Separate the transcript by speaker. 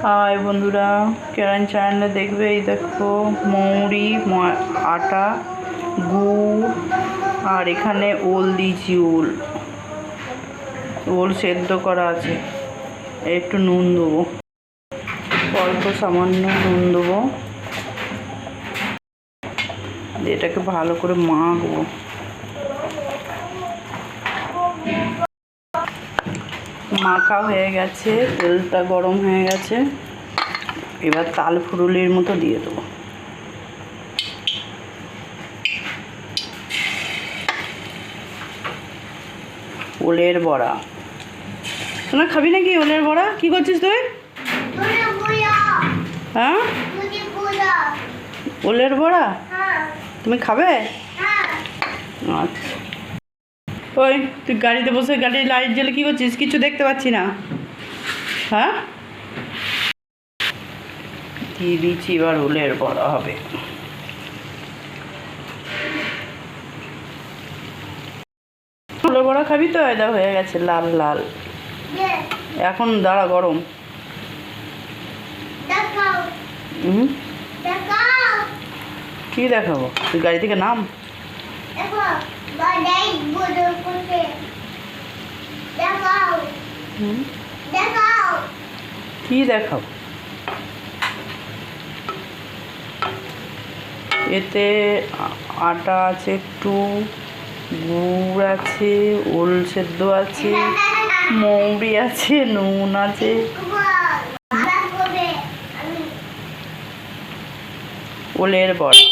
Speaker 1: High বন্ধুরা, কেরান চ্যানেলে দেখবে। এই দেখো মৌরি, আটা, গুড় আর এখানে ওল দিয়েছি। ওল সেদ্ধ করা আছে। একটু নুন দেবো, অল্প সামান্য নুন দেবো। এটাকে ভালো করে মাখবো। মাখা হয়ে গেছে, তেলটা গরম হয়ে গেছে। এবার তাল ফুরুলির মতো দিয়ে দেবো। ওলের বড়া। তোমরা খাবি নাকি ওলের বড়া? কি করছিস তুই? হ্যাঁ, ওলের বড়া তুমি খাবে? আচ্ছা। ওই তুই গাড়িতে বসে গাড়ির লাইট জ্বেলে কী করছিস? কিছু দেখতে পাচ্ছি না। হ্যাঁ, দিয়ে দিচ্ছি। এবার ওলের বড়া হবে। ওলের বড়া খাবি তো? এটা হয়ে গেছে লাল লাল। এখন দাঁড়া, গরম। কি দেখাবো? তুই গাড়ি থেকে নাম। কি দেখাবো? এতে আটা আছে, একটু গুড় আছে, ওল সেদ্ধ আছে, মৌরি আছে, নুন আছে। ওলের বড়া।